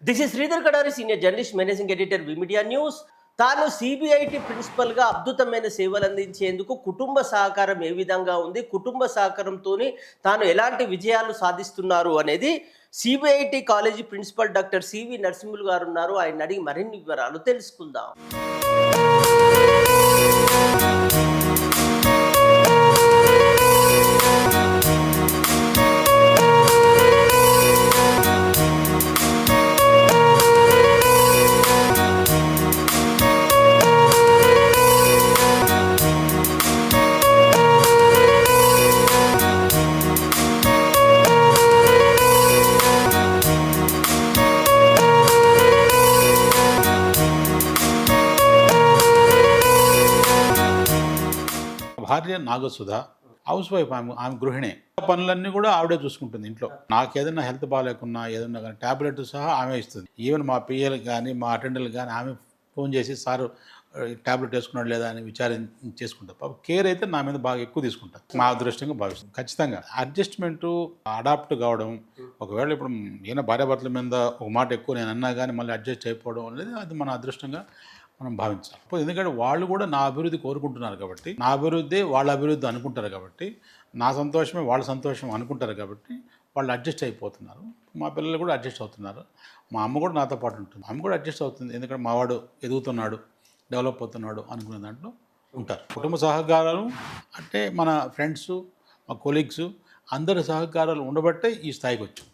This is Sridhar Kadari, senior journalist, managing editor, V Media news. తాను CBIT ప్రిన్సిపల్గా అద్భుతమైన సేవలు అందించేందుకు కుటుంబ సహకారం ఏ విధంగా ఉంది, కుటుంబ సహకారంతో తాను ఎలాంటి విజయాలు సాధిస్తున్నారు అనేది CBIT college principal doctor C V Narasimhulu గారు ఉన్నారు. ఆయన అడిగి మరిన్ని వివరాలు తెలుసుకుందాం. భార్య నాగసుధ హౌస్ వైఫ్, ఆమె గృహిణి. పనులన్నీ కూడా ఆవిడే చూసుకుంటుంది ఇంట్లో. నాకు ఏదైనా హెల్త్ బాగాలేకున్నా ఏదన్నా కానీ ట్యాబ్లెట్ సహా ఆమె ఇస్తుంది. ఈవెన్ మా పిఎల్ కానీ మా అటెండర్లు కానీ ఆమె ఫోన్ చేసి సారు ట్యాబ్లెట్ వేసుకున్నాడు లేదా అని చేసుకుంటారు. పాప కేర్ అయితే నా మీద బాగా ఎక్కువ తీసుకుంటారు. మా అదృష్టంగా భావిస్తుంది. ఖచ్చితంగా అడ్జస్ట్మెంటు, అడాప్ట్ కావడం. ఒకవేళ ఇప్పుడు ఈయన భార్యాభర్తల మీద ఒక మాట ఎక్కువ నేను అన్నా కానీ మళ్ళీ అడ్జస్ట్ అయిపోవడం అనేది అది మన అదృష్టంగా మనం భావించాలి. ఎందుకంటే వాళ్ళు కూడా నా అభివృద్ధి కోరుకుంటున్నారు కాబట్టి, నా అభివృద్ధి వాళ్ళ అభివృద్ధి అనుకుంటారు కాబట్టి, నా సంతోషమే వాళ్ళ సంతోషం అనుకుంటారు కాబట్టి వాళ్ళు అడ్జస్ట్ అయిపోతున్నారు. మా పిల్లలు కూడా అడ్జస్ట్ అవుతున్నారు. మా అమ్మ కూడా నాతో పాటు ఉంటుంది. అమ్మ కూడా అడ్జస్ట్ అవుతుంది. ఎందుకంటే మావాడు ఎదుగుతున్నాడు, డెవలప్ అవుతున్నాడు అనుకునే దాంట్లో ఉంటారు. కుటుంబ సహకారాలు అంటే మన ఫ్రెండ్స్, మా కొలీగ్స్ అందరి సహకారాలు ఉండబట్టే ఈ స్థాయికి వచ్చాం.